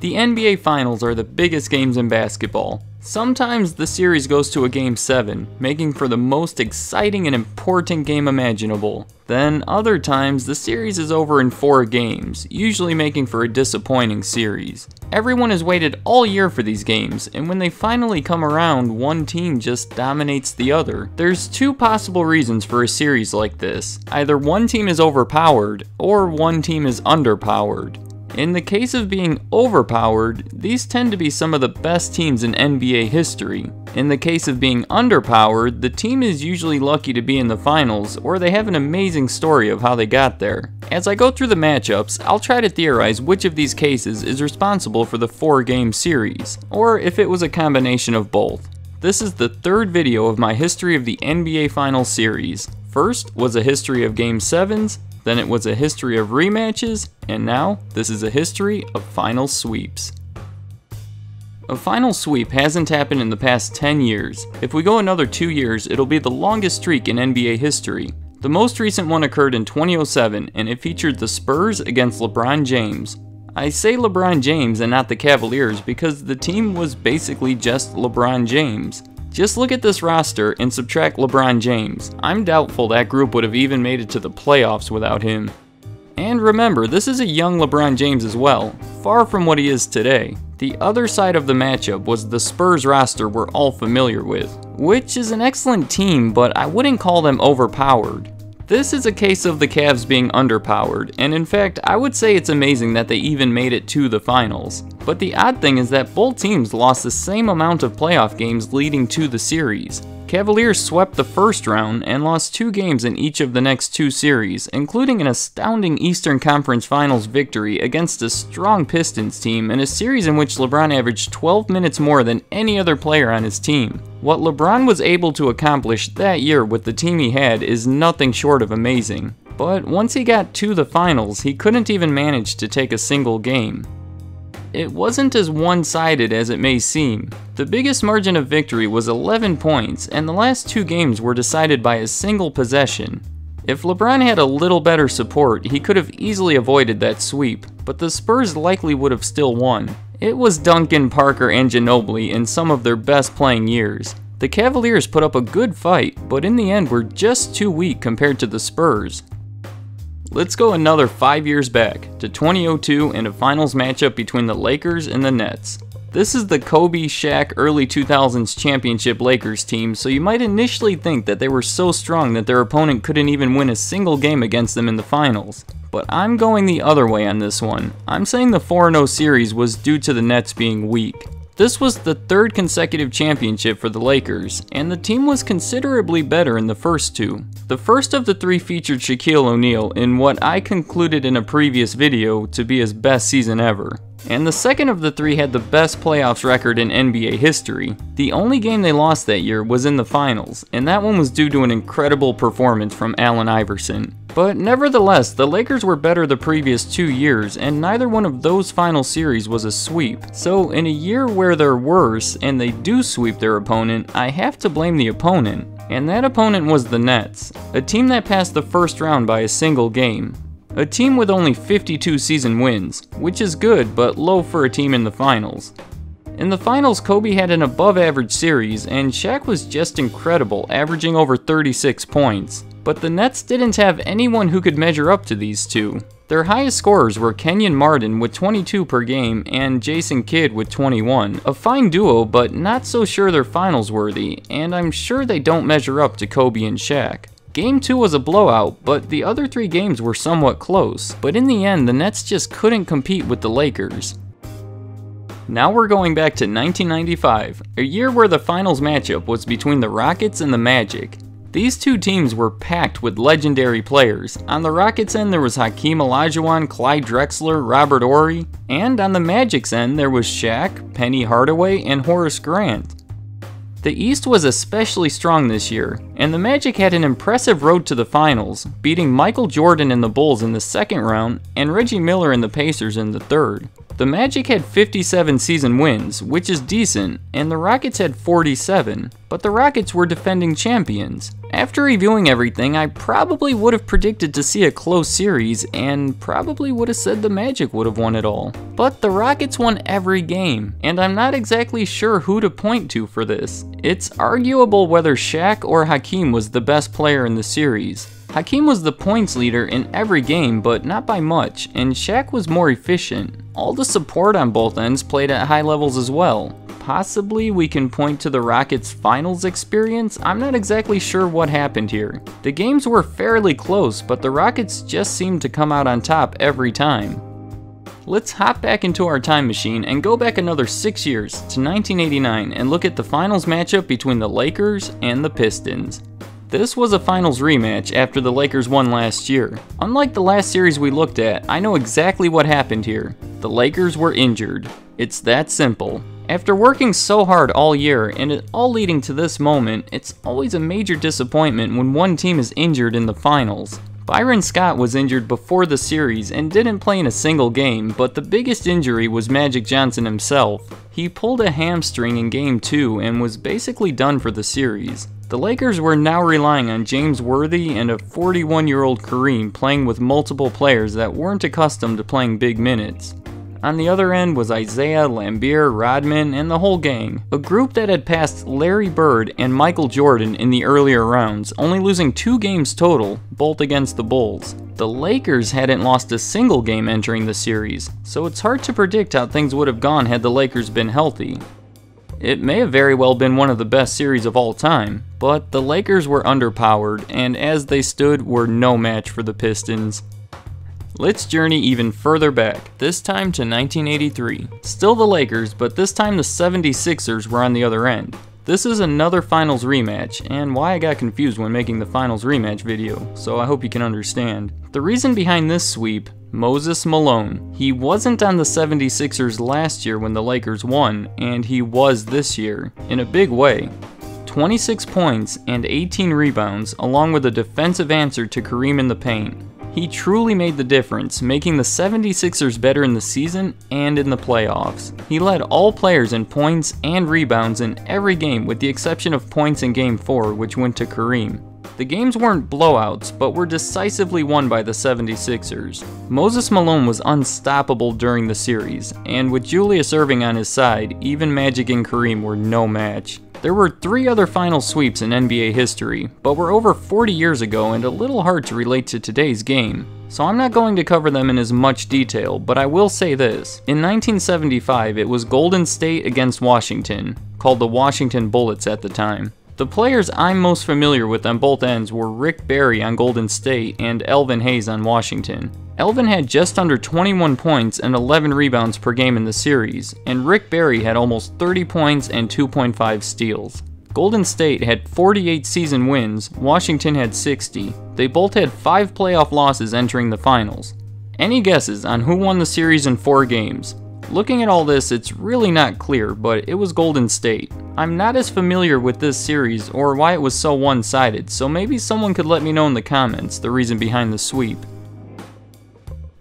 The NBA Finals are the biggest games in basketball. Sometimes the series goes to a Game 7, making for the most exciting and important game imaginable. Then other times the series is over in 4 games, usually making for a disappointing series. Everyone has waited all year for these games, and when they finally come around, one team just dominates the other. There's 2 possible reasons for a series like this. Either one team is overpowered, or one team is underpowered. In the case of being overpowered, these tend to be some of the best teams in NBA history. In the case of being underpowered, the team is usually lucky to be in the finals, or they have an amazing story of how they got there. As I go through the matchups, I'll try to theorize which of these cases is responsible for the 4-game series, or if it was a combination of both. This is the 3rd video of my history of the NBA Finals series. First was a history of Game 7s, then it was a history of rematches, and now this is a history of final sweeps. A final sweep hasn't happened in the past 10 years. If we go another 2 years, it'll be the longest streak in NBA history. The most recent one occurred in 2007, and it featured the Spurs against LeBron James. I say LeBron James and not the Cavaliers because the team was basically just LeBron James. Just look at this roster and subtract LeBron James. I'm doubtful that group would have even made it to the playoffs without him. And remember, this is a young LeBron James as well, far from what he is today. The other side of the matchup was the Spurs roster we're all familiar with, which is an excellent team, but I wouldn't call them overpowered. This is a case of the Cavs being underpowered, and in fact, I would say it's amazing that they even made it to the finals. But the odd thing is that both teams lost the same amount of playoff games leading to the series. Cavaliers swept the first round and lost 2 games in each of the next 2 series, including an astounding Eastern Conference Finals victory against a strong Pistons team in a series in which LeBron averaged 12 minutes more than any other player on his team. What LeBron was able to accomplish that year with the team he had is nothing short of amazing. But once he got to the finals, he couldn't even manage to take a single game. It wasn't as one-sided as it may seem. The biggest margin of victory was 11 points, and the last 2 games were decided by a single possession. If LeBron had a little better support, he could have easily avoided that sweep, but the Spurs likely would have still won. It was Duncan, Parker, and Ginobili in some of their best playing years. The Cavaliers put up a good fight, but in the end were just too weak compared to the Spurs. Let's go another 5 years back, to 2002 and a finals matchup between the Lakers and the Nets. This is the Kobe, Shaq, early 2000s championship Lakers team, so you might initially think that they were so strong that their opponent couldn't even win a single game against them in the finals. But I'm going the other way on this one. I'm saying the 4-0 series was due to the Nets being weak. This was the 3rd consecutive championship for the Lakers, and the team was considerably better in the first 2. The first of the 3 featured Shaquille O'Neal in what I concluded in a previous video to be his best season ever. And the second of the 3 had the best playoffs record in NBA history. The only game they lost that year was in the finals, and that one was due to an incredible performance from Allen Iverson. But nevertheless, the Lakers were better the previous 2 years, and neither one of those final series was a sweep. So in a year where they're worse, and they do sweep their opponent, I have to blame the opponent. And that opponent was the Nets, a team that passed the first round by a single game. A team with only 52 season wins, which is good but low for a team in the finals. In the finals, Kobe had an above-average series, and Shaq was just incredible, averaging over 36 points. But the Nets didn't have anyone who could measure up to these two. Their highest scorers were Kenyon Martin with 22 per game and Jason Kidd with 21. A fine duo, but not so sure they're finals worthy, and I'm sure they don't measure up to Kobe and Shaq. Game 2 was a blowout, but the other 3 games were somewhat close. But in the end, the Nets just couldn't compete with the Lakers. Now we're going back to 1995, a year where the finals matchup was between the Rockets and the Magic. These 2 teams were packed with legendary players. On the Rockets' end there was Hakeem Olajuwon, Clyde Drexler, Robert Horry, and on the Magic's end there was Shaq, Penny Hardaway, and Horace Grant. The East was especially strong this year, and the Magic had an impressive road to the finals, beating Michael Jordan and the Bulls in the second round and Reggie Miller and the Pacers in the third. The Magic had 57 season wins, which is decent, and the Rockets had 47, but the Rockets were defending champions. After reviewing everything, I probably would have predicted to see a close series, and probably would have said the Magic would have won it all. But the Rockets won every game, and I'm not exactly sure who to point to for this. It's arguable whether Shaq or Hakeem was the best player in the series. Hakeem was the points leader in every game, but not by much, and Shaq was more efficient. All the support on both ends played at high levels as well. Possibly we can point to the Rockets' finals experience. I'm not exactly sure what happened here. The games were fairly close, but the Rockets just seemed to come out on top every time. Let's hop back into our time machine and go back another 6 years to 1989 and look at the finals matchup between the Lakers and the Pistons. This was a finals rematch after the Lakers won last year. Unlike the last series we looked at, I know exactly what happened here. The Lakers were injured. It's that simple. After working so hard all year and it all leading to this moment, it's always a major disappointment when one team is injured in the finals. Byron Scott was injured before the series and didn't play in a single game, but the biggest injury was Magic Johnson himself. He pulled a hamstring in Game 2 and was basically done for the series. The Lakers were now relying on James Worthy and a 41-year-old Kareem playing with multiple players that weren't accustomed to playing big minutes. On the other end was Isaiah, Lambeer, Rodman, and the whole gang, a group that had passed Larry Bird and Michael Jordan in the earlier rounds, only losing 2 games total, both against the Bulls. The Lakers hadn't lost a single game entering the series, so it's hard to predict how things would have gone had the Lakers been healthy. It may have very well been one of the best series of all time, but the Lakers were underpowered, and as they stood, were no match for the Pistons. Let's journey even further back, this time to 1983. Still the Lakers, but this time the 76ers were on the other end. This is another finals rematch, and why I got confused when making the finals rematch video, so I hope you can understand. The reason behind this sweep, Moses Malone. He wasn't on the 76ers last year when the Lakers won, and he was this year, in a big way. 26 points and 18 rebounds, along with a defensive answer to Kareem in the paint. He truly made the difference, making the 76ers better in the season and in the playoffs. He led all players in points and rebounds in every game with the exception of points in Game 4, which went to Kareem. The games weren't blowouts, but were decisively won by the 76ers. Moses Malone was unstoppable during the series, and with Julius Erving on his side, even Magic and Kareem were no match. There were 3 other final sweeps in NBA history, but were over 40 years ago and a little hard to relate to today's game. So I'm not going to cover them in as much detail, but I will say this. In 1975, it was Golden State against Washington, called the Washington Bullets at the time. The players I'm most familiar with on both ends were Rick Barry on Golden State and Elvin Hayes on Washington. Elvin had just under 21 points and 11 rebounds per game in the series, and Rick Barry had almost 30 points and 2.5 steals. Golden State had 48 season wins, Washington had 60. They both had 5 playoff losses entering the finals. Any guesses on who won the series in 4 games? Looking at all this, it's really not clear, but it was Golden State. I'm not as familiar with this series or why it was so one-sided, so maybe someone could let me know in the comments the reason behind the sweep.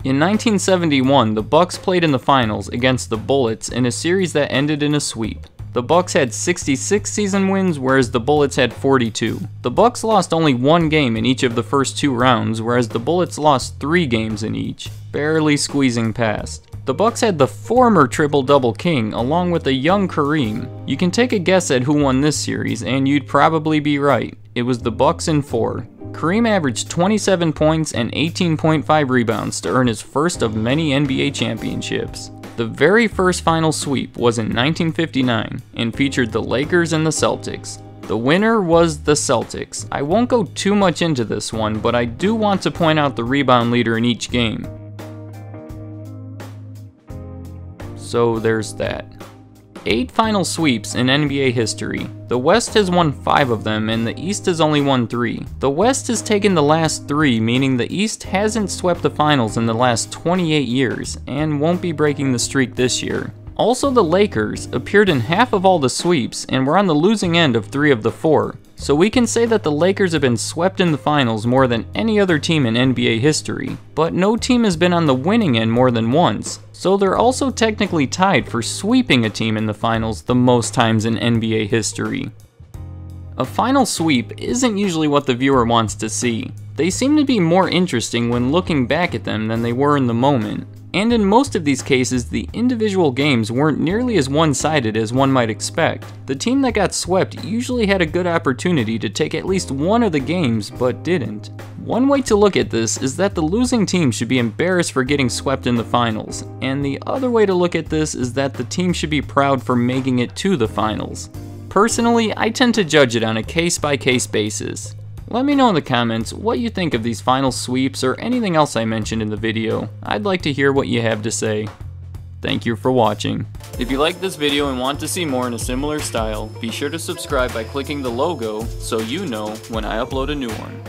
In 1971, the Bucks played in the finals against the Bullets in a series that ended in a sweep. The Bucks had 66 season wins, whereas the Bullets had 42. The Bucks lost only 1 game in each of the first 2 rounds, whereas the Bullets lost 3 games in each, barely squeezing past. The Bucks had the former triple-double king along with a young Kareem. You can take a guess at who won this series, and you'd probably be right. It was the Bucks in 4. Kareem averaged 27 points and 18.5 rebounds to earn his first of many NBA championships. The very first final sweep was in 1959 and featured the Lakers and the Celtics. The winner was the Celtics. I won't go too much into this one, but I do want to point out the rebound leader in each game. So there's that. 8 final sweeps in NBA history. The West has won 5 of them and the East has only won 3. The West has taken the last 3, meaning the East hasn't swept the finals in the last 28 years and won't be breaking the streak this year. Also, the Lakers appeared in half of all the sweeps and were on the losing end of 3 of the 4. So we can say that the Lakers have been swept in the finals more than any other team in NBA history, but no team has been on the winning end more than once, so they're also technically tied for sweeping a team in the finals the most times in NBA history. A final sweep isn't usually what the viewer wants to see. They seem to be more interesting when looking back at them than they were in the moment. And in most of these cases, the individual games weren't nearly as one-sided as one might expect. The team that got swept usually had a good opportunity to take at least one of the games, but didn't. One way to look at this is that the losing team should be embarrassed for getting swept in the finals, and the other way to look at this is that the team should be proud for making it to the finals. Personally, I tend to judge it on a case-by-case basis. Let me know in the comments what you think of these final sweeps or anything else I mentioned in the video. I'd like to hear what you have to say. Thank you for watching. If you liked this video and want to see more in a similar style, be sure to subscribe by clicking the logo so you know when I upload a new one.